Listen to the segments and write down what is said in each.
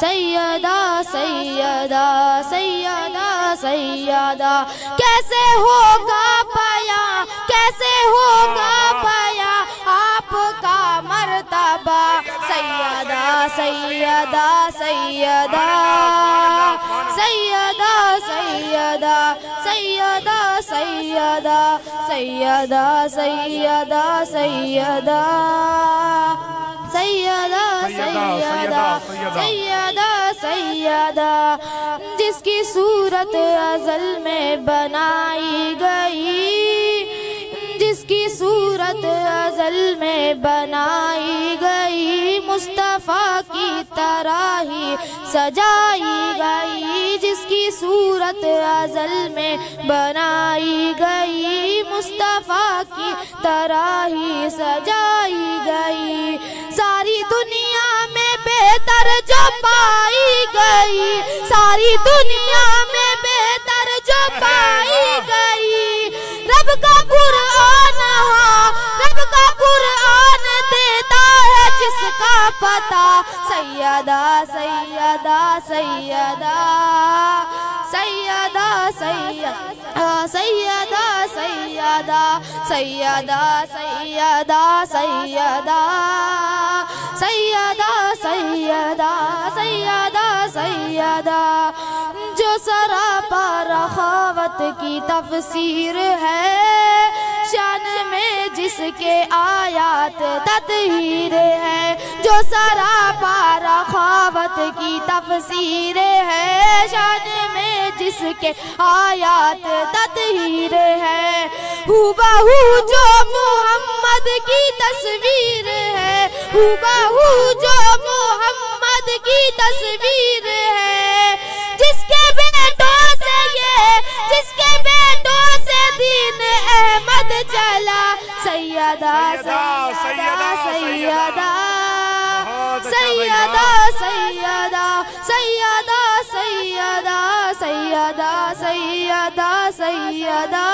سیدہ سیدہ سیدہ سیدہ کیسے ہوگا پایا کیسے ہوگا پایا آپ کا مرتبہ سیدہ سیدہ سیدہ سیدہ سیدہ سیدہ سیدہ سیدہ سیدہ سیدہ سیدہ سیدہ سیدہ سیدہ جس کی صورت ازل میں بنائی گئی جس کی صورت ازل میں بنائی گئی مصطفیٰ کی طرح ہی سجائی گئی جس کی صورت ازل میں بنائی گئی مصطفیٰ کی طرح ہی سجائی گئی ساری دنیا میں بہتر جو پائی گئی ساری دنیا میں بہتر جو پائی گئی رب کا قرآن رب کا قرآن دیتا ہے جس کا پتہ سیدہ سیدہ سیدہ سیدہ سیدہ سیدہ سیدہ سیدہ سیدہ سیدہ سیدہ سیدہ سیدہ سیدہ جو سراپا رخاوت کی تفسیر ہے شان میں جس کے آیات تطہیر ہے جو سراپا رخاوت کی تفسیر ہے شان میں جس کے آیات تطہیر ہے ہو بہو جو محمد کی تصویر ہے ہو بہو جو محمد کی تصویر ہے جس کے بیٹوں سے جس کے بیٹوں سے دین احمد چلا سیدہ سیدہ سیدہ سیدہ سیدہ سیدہ سیدہ سیدہ سیدہ سیدہ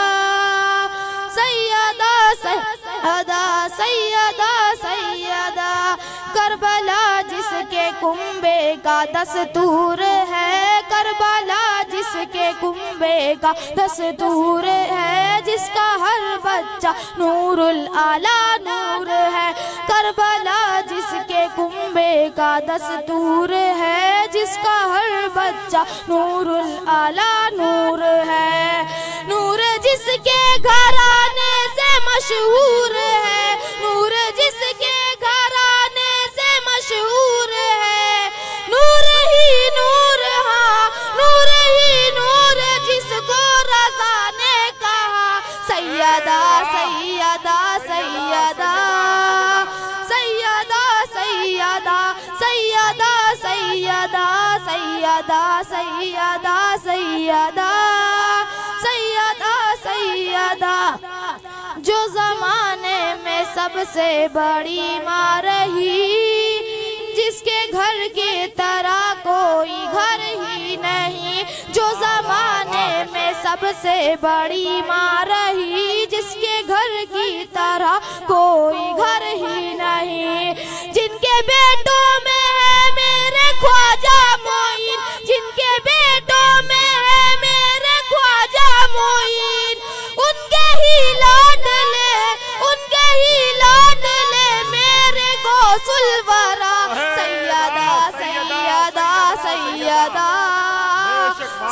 سیدہ سیدہ سیدہ سیدہ کربلا جس کے کنبے کا دستور ہے کربلا جس کے کنبے کا دستور ہے جس کا ہر بچہ نور العالی نور ہے کربلا جس کے کنبے کا دستور ہے جس کا ہر بچہ نور العالی نور ہے نور جس کے گھرانے سے مشہور ہے نور جس کے گھرانے سے مشہور ہے نور ہی نور نور ہی نور جس کو رضا نے کہا سیدہ سیدہ سیدہ سیدہ سیدہ سیدہ سیدہ سیدہ سیدہ سیدہ سیدہ سیدہ جو زمانے میں سب سے بڑی ماں رہی جس کے گھر کی طرح کوئی گھر ہی نہیں جو زمانے میں سب سے بڑی ماں رہی جس کے گھر کی طرح کوئی گھر ہی نہیں جن کے بیٹوں میں ہے میرے خواجہ معین جن کے بیٹوں میں ہے میرے خواجہ معین ان کے ہی لاڈلے میرے غوث الورا سیدہ سیدہ سیدہ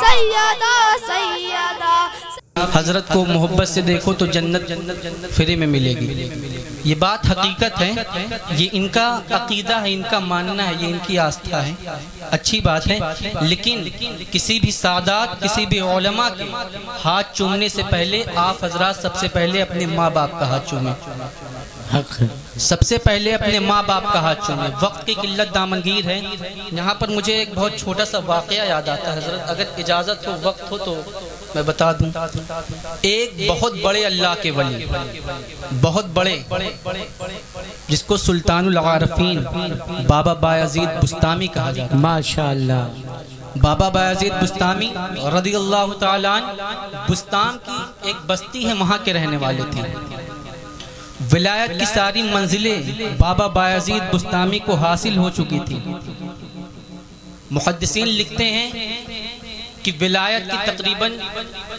سیدہ سیدہ حضرت کو محبت سے دیکھو تو جنت فری میں ملے گی یہ بات حقیقت ہے یہ ان کا عقیدہ ہے ان کا ماننا ہے یہ ان کی آستھا ہے اچھی بات ہے لیکن کسی بھی سادات کسی بھی علماء کے ہاتھ چومنے سے پہلے آپ حضرات سب سے پہلے اپنے ماں باپ کا ہاتھ چومیں سب سے پہلے اپنے ماں باپ کا ہاتھ چومیں وقت کی قلت دامنگیر ہے یہاں پر مجھے ایک بہت چھوٹا سا واقعہ یاد آتا ہے حضرت اگر اجازت ہو وقت ہو تو میں بتا دوں ایک بہت بڑے اللہ کے ولی بہت بڑے جس کو سلطان العارفین بابا بایزید بستامی کہا جاتا ہے ماشاءاللہ بابا بایزید بستامی رضی اللہ تعالیٰ عنہ بستام کی ایک بستی ہے وہاں کے رہنے والے تھے ولایت کی ساری منزلیں بابا بایزید بستامی کو حاصل ہو چکی تھی محدثین لکھتے ہیں کہ ولایت کی تقریباً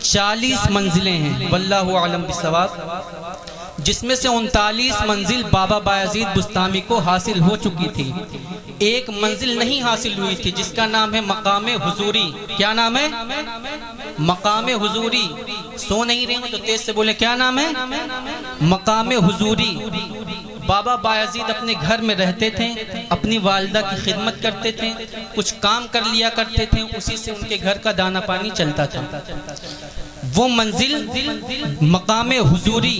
40 منزلیں ہیں، واللہ اعلم بالصواب، جس میں سے 39 منزل بابا بایزید بستامی کو حاصل ہو چکی تھی، ایک منزل نہیں حاصل ہوئی تھی جس کا نام ہے مقام حضوری۔ کیا نام ہے؟ مقام حضوری۔ سو نہیں رہے ہوں تو تیز سے بولے، کیا نام ہے؟ مقام حضوری۔ بابا بایزید اپنے گھر میں رہتے تھے، اپنی والدہ کی خدمت کرتے تھے، کچھ کام کر لیا کرتے تھے، اسی سے ان کے گھر کا دانا پانی چلتا تھا۔ وہ منزل مقام حضوری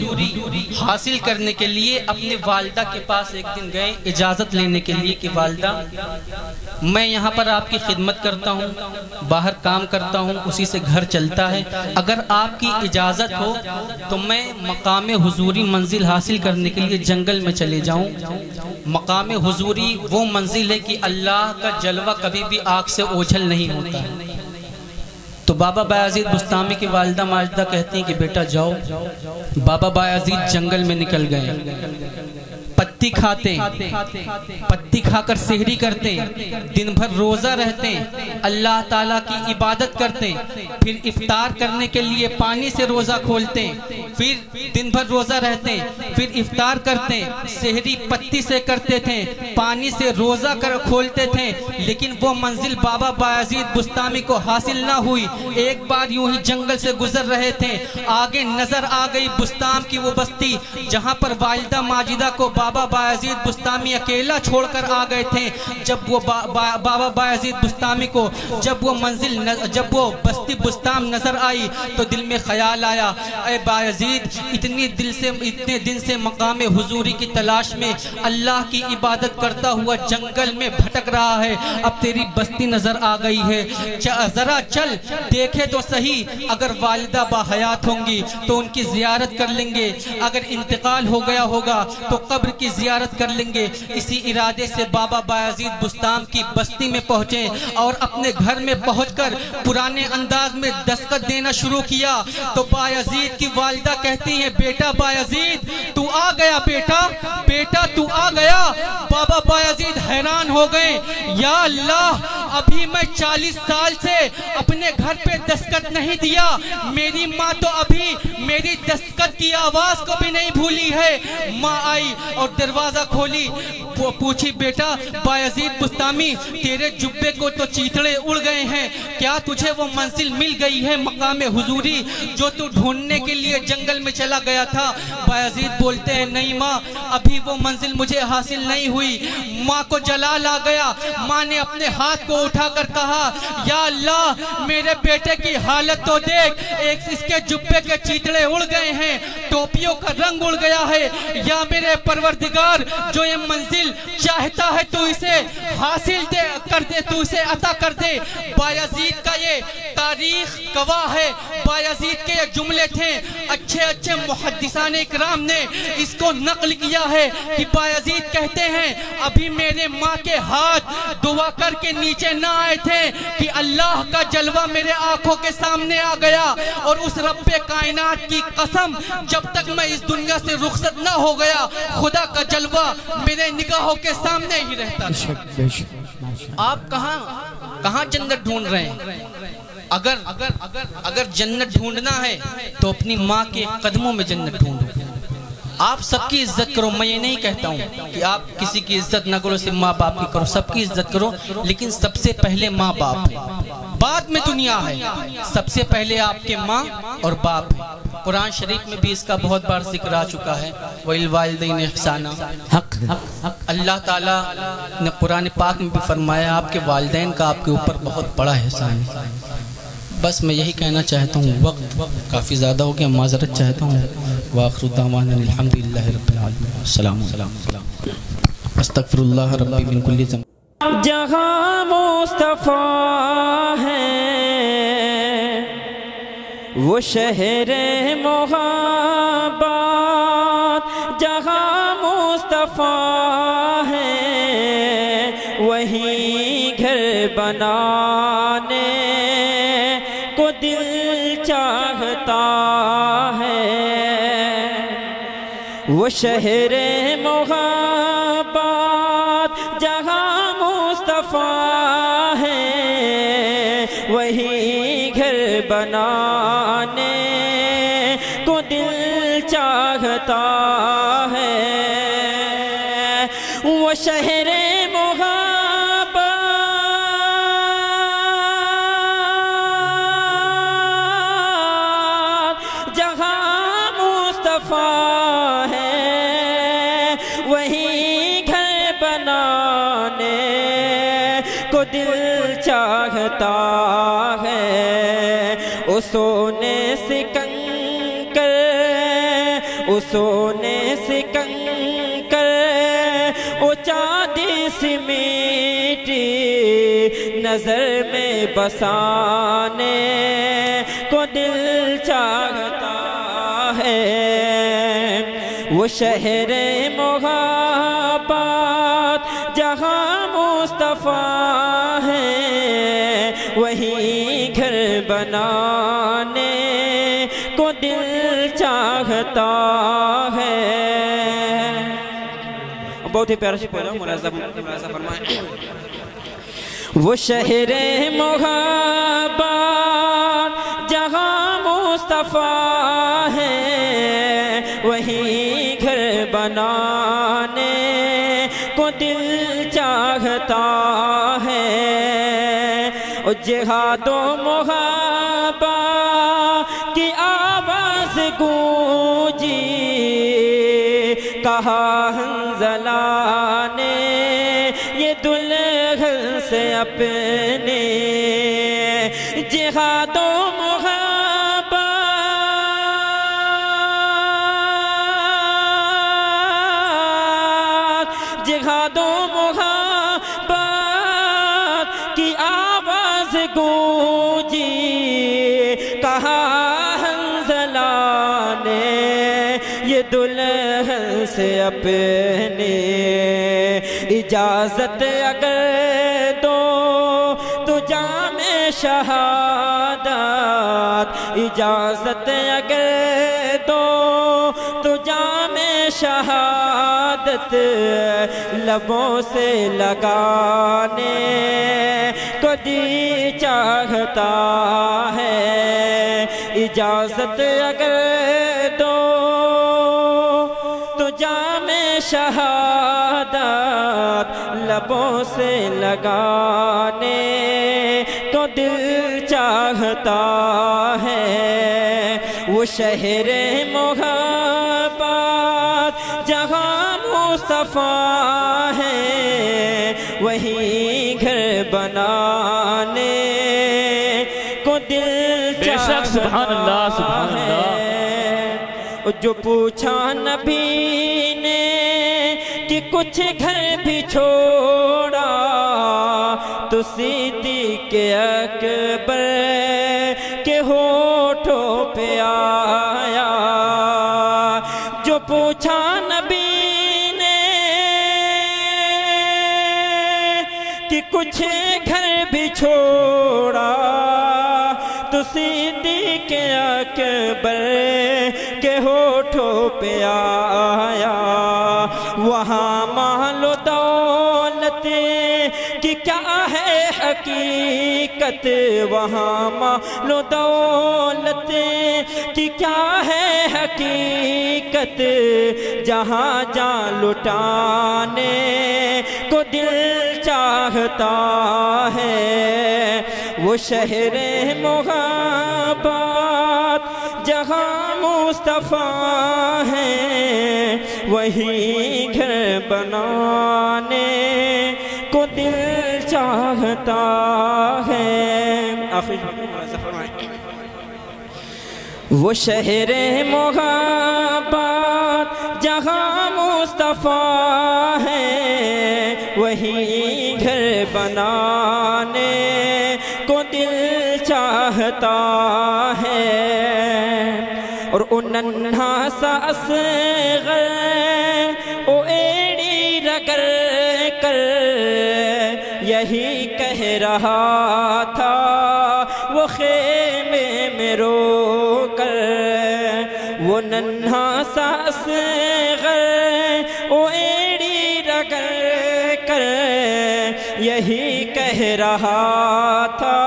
حاصل کرنے کے لیے اپنے والدہ کے پاس ایک دن گئے اجازت لینے کے لیے کہ والدہ میں یہاں پر آپ کی خدمت کرتا ہوں، باہر کام کرتا ہوں، اسی سے گھر چلتا ہے، اگر آپ کی اجازت ہو تو میں مقام حضوری منزل حاصل کرنے کے لیے جنگل میں چلے جاؤں۔ مقام حضوری وہ منزل ہے کہ اللہ کا جلوہ کبھی بھی آنکھ سے اوجھل نہیں ہوتا ہے۔ تو بابا بایزید بستامی کی والدہ ماجدہ کہتی ہیں کہ بیٹا جاؤ۔ بابا بایزید جنگل میں نکل گئے، پتی کھاتے، پتی کھا کر سحری کرتے، دن بھر روزہ رہتے، اللہ تعالیٰ کی عبادت کرتے، پھر افطار کرنے کے لیے پانی سے روزہ کھولتے، پھر دن بھر روزہ رہتے، پھر افطار کرتے، سحری پتی سے کرتے تھے، پانی سے روزہ کھولتے تھے، لیکن وہ منزل بابا بایزید بستامی کو حاصل نہ ہوئی۔ ایک بار یوں ہی جنگل سے گزر رہے تھے، آگے نظر آ گئی بستام کی وہ بستی جہاں پر والدہ ماجدہ کو بابا بایزید بستامی اکیلا چھوڑ کر آ گئے تھے۔ جب وہ بابا بایزید بستامی کو جب وہ بستی بستام نظر آئی تو دل میں خیال آیا، اے بایزید اتنے دن سے مقام حضوری کی تلاش میں اللہ کی عبادت کرتا ہوا جنگل میں بھٹک رہا ہے، اب تیری بستی نظر آ گئی ہے، ذرا چل دیکھے تو صحیح، اگر والدہ باحیات ہوں گی تو ان کی زیارت کر لیں گے، اگر انتقال ہو گیا ہوگا تو قبر کی زیارت کر لیں گے۔ اسی ارادے سے بابا بایزید بستام کی بستی میں پہنچے اور اپنے گھر میں پہنچ کر پرانے انداز میں دستخط دینا شروع کیا تو بایزید کی والدہ کہتی ہیں، بیٹا بایزید تو آ گیا، بیٹا تو آ گیا۔ بابا بایزید حیران ہو گئے، یا اللہ ابھی میں 40 سال سے اپنے گھر پہ دستخط نہیں دیا، میری ماں تو ابھی میری دستخط کی آواز کو بھی نہیں بھولی ہے۔ ماں آئی اور دروازہ کھولی، پوچھی بیٹا بایزید بستامی تیرے جبے کو تو چیتڑے اڑ گئے ہیں، کیا تجھے وہ منزل مل گئی ہے مقام حضوری جو تو ڈھونڈنے کے لیے جنگل میں چلا گیا تھا؟ بایزید بولتے ہیں نہیں ماں، ابھی وہ منزل مجھے حاصل نہیں ہوئی۔ ماں کو جلال آ گیا، ماں نے اپنے ہاتھ کو اٹھا کر کہا، یا اللہ میرے بیٹے کی حالت تو دیکھ، ایک اس کے جبے کے چیتڑے اڑ گئے ہیں، ٹوپیوں کا رنگ اڑ گیا ہے، یا میرے پروردگار جو یہ منزل چاہتا ہے تو اسے حاصل کر دے، تو اسے عطا کر دے۔ بایزید کا یہ تاریخ گواہ ہے، بایزید کے یہ جملے تھے، اچھے محدثان اکرام نے اس کو نقل کیا ہے کہ بایزید کہتے ہیں ابھی میرے ماں کے ہاتھ دعا کر کے نیچے نہ آئے تھے کہ اللہ کا جلوہ میرے آنکھوں کے سامنے آ گیا، اور اس رب کائنات کی قسم جب تک میں اس دنیا سے رخصت نہ ہو گیا خدا کا جلوہ میرے نگاہوں کے سامنے ہی رہتا تھا۔ آپ کہاں جنت ڈھونڈ رہے ہیں؟ اگر جنت ڈھونڈنا ہے تو اپنی ماں کے قدموں میں جنت ڈھونڈو۔ آپ سب کی عزت کرو، میں یہ نہیں کہتا ہوں کہ آپ کسی کی عزت نہ کرو، صرف ماں باپ کی کرو، سب کی عزت کرو، لیکن سب سے پہلے ماں باپ ہے، بعد میں دنیا ہے، سب سے پہلے آپ کے ماں اور باپ ہے۔ قرآن شریف میں بھی اس کا بہت بار ذکر آ چکا ہے، وَالْوَالِدَيْنِ إِحْسَانًا، اللہ تعالیٰ نے قرآن پاک میں بھی فرمایا آپ کے والدین کا آپ کے اوپر بہت بڑا احسان ہے۔ بس میں یہی کہنا چاہتا ہوں، وقت کافی زیادہ ہو گیا، معذرت چاہتا ہوں، وآخر دعوانا الحمدللہ رب العالمین، السلام علیکم، استغفر اللہ ربی من کل ذنب۔ جہاں مصطفیٰ ہے وہ شہر محبت، جہاں مصطفیٰ ہے وہیں گھر بنانے کو دل چاہتا ہے، وہ شہر محبت جہاں مصطفیٰ ہے وہی گھر بنانے کو دل چاہتا ہے وہ شہر محبت جہاں مصطفیٰ ہے وہی گھر بنانے کو دل چاہتا ہے او سونے سے کنکر او سونے سے کنکر او چاندی سی میٹی نظر میں بسانے کو دل چاہتا ہے وہ شہر محبت جہاں مصطفیٰ ہے وہی گھر بنانے کو دل چاہتا ہے بہت ہی پیارا شکر ہے ملاحظہ فرمائیں وہ شہر محبت جہاں مصطفیٰ ہے وہی گھر بنانے کو دل چاہتا ہے اور جہاد و محبت کی آواز گونجی کہا حنظلہ نے یہ دلہن سے اپنے جہاد و محبت جہاد و محبت کی آواز گونجی کہا حنظلہ نے یہ دلہن سے اپنے اجازت اگر دو تو جام شہادت اجازت اگر دو تو جام شہادت لبوں سے لگانے کو دی چاہتا ہے اجازت اگر دو تو جام شہادت لبوں سے لگانے کو دل چاہتا ہے وہ شہر محبت جہاں مصطفیٰ ہے وہی گھر بنانے کو دل چاہتا ہے جو پوچھا نبی نے کہ کچھ گھر بھی چھوڑا تو صدیق اکبر کے ہونٹوں پہ آیا جو پوچھا نبی نے کہ کچھ گھر بھی چھوڑا تو صدیق اکبر کے ہونٹوں پہ آیا وہاں مال و دولت کی کیا ہے حقیقت وہاں مال و دولت کی کیا ہے حقیقت جہاں جان لٹانے کو دل چاہتا ہے وہ شہر محبت جہاں مصطفیٰ ہے وہی گھر بنانے کو دل چاہتا ہے وہ شہر محبت جہاں مصطفیٰ ہے وہی گھر بنانے کو دل چاہتا ہے اور ننھا سا اصغر او ایڑی رگڑ کر یہی کہہ رہا تھا وہ خیمے میں رو کر وہ ننھا سا اصغر او ایڑی رگڑ کر یہی کہہ رہا تھا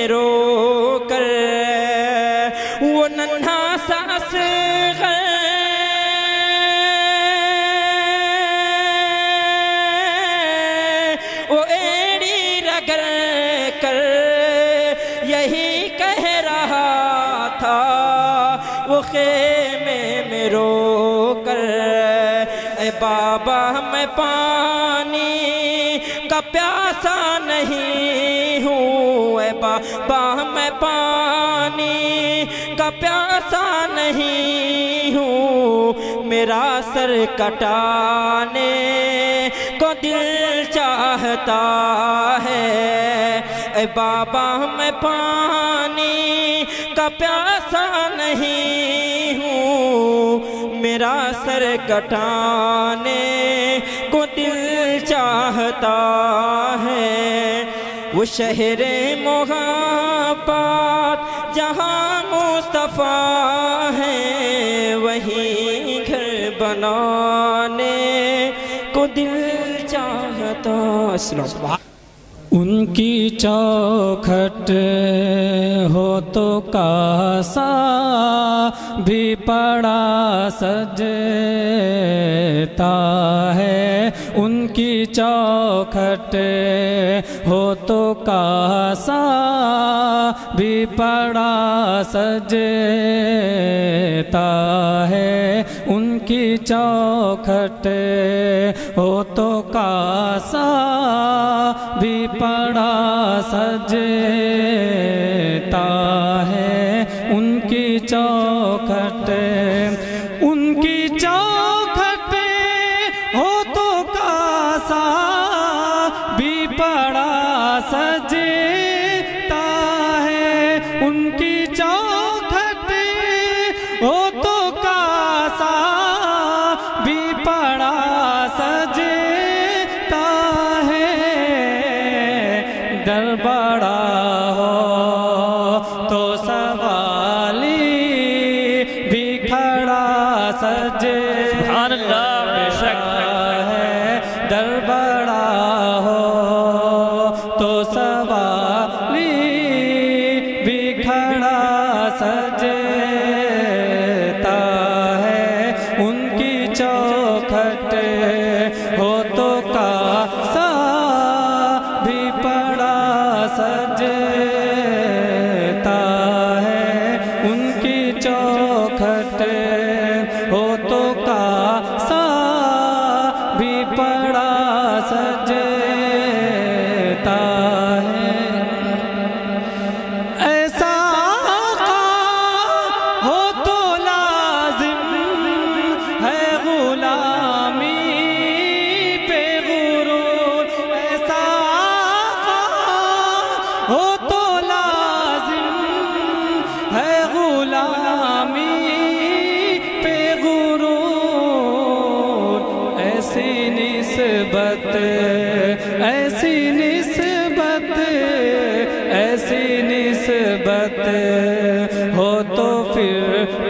میں رو کر وہ ننھا سا اصغر وہ ایڑی رگڑ کر یہی کہہ رہا تھا وہ خیمے میں رو کر اے بابا میں پانی کا پیاسا نہیں ہوں، اے بابا میں پانی کا پیاسا نہیں ہوں، میرا سر کٹانے کو دل چاہتا ہے، اے بابا میں پانی کا پیاسا نہیں ہوں، میرا سر کٹانے کو دل چاہتا ہے۔ وہ شہر محبت جہاں مصطفیٰ ہے وہیں گھر بنانے کو دل چاہتا۔ ان کی چوکھٹ ہو تو کاسا بھی پڑا سجتا ہے، ان کی چوکھٹ ہو تو کاسا بھی پڑا سجتا ہے، ان کی چوکھٹ ہو تو کاسا بھی پڑا سجتا ہے، ان کی چوکھٹ ہو تو کاسا بھی پڑا سجتا ہے، ان کی چوکھٹ ہو تو کاسا بھی پڑا سجتا ہے، در بڑا ہو تو سوالی بھی کھڑا سجتا ہے، در بڑا ہو تو سوالی بھی کھڑا سجتا ہے، ان کی چوکھٹ ہو تو کاسا بھی پڑا سجتا ہے، ان کی چوکھٹ ہو تو کاسا بھی پڑا سجتا ہے، ایسا آقا ہو تو لازم ہے غلامی پہ غرور، ایسا آقا ہو تو لازم ہے غلامی پہ غرور، ایسی نسبت ایسی نسبت ایسی نسبت ہو تو پھر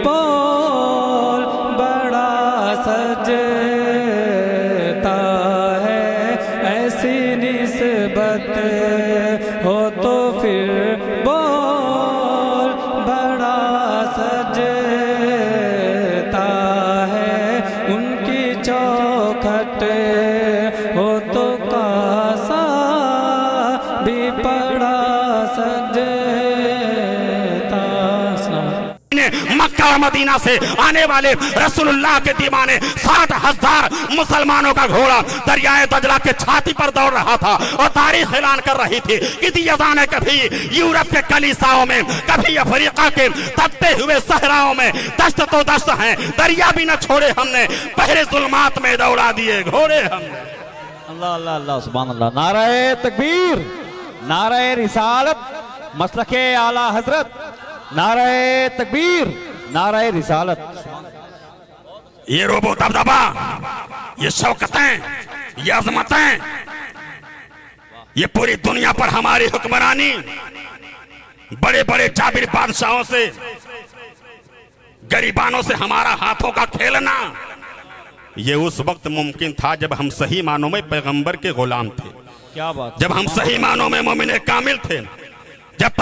پول بڑا سجتا ہے، ایسی نسبت ہو تو پھر بول بڑا سجتا ہے، ان کی چوکھٹ ہو تو کاسا بھی پڑا سجتا۔ مکہ اور مدینہ سے آنے والے رسول اللہ کے دیوانے 60,000 مسلمانوں کا گھوڑا دریائے دجلہ کے چھاتی پر دوڑ رہا تھا اور تاریخ اعلان کر رہی تھی کہ یزانے کبھی یورپ کے کلیساؤں میں، کبھی افریقہ کے تپتے ہوئے صحراؤں میں، دشت تو دشت ہیں، دریا بھی نہ چھوڑے ہم نے، بحر ظلمات میں دوڑا دیے گھوڑے ہم نے۔ اللہ اللہ اللہ سبحان اللہ، نعرہ تکبیر، نعرہ رسالت، مسلک اعلیٰ حضرت، نعرہ تکبیر، نعرہ رسالت۔ یہ روب و دبدبا، یہ شوکتیں، یہ عظمتیں، یہ پوری دنیا پر ہماری حکمرانی، بڑے بڑے جابر بادشاہوں سے، گریبانوں سے ہمارا ہاتھوں کا کھیلنا، یہ اس وقت ممکن تھا جب ہم صحیح معنوں میں پیغمبر کے غلام تھے، کیا بات، جب ہم صحیح معنوں میں مومن کامل تھے، جب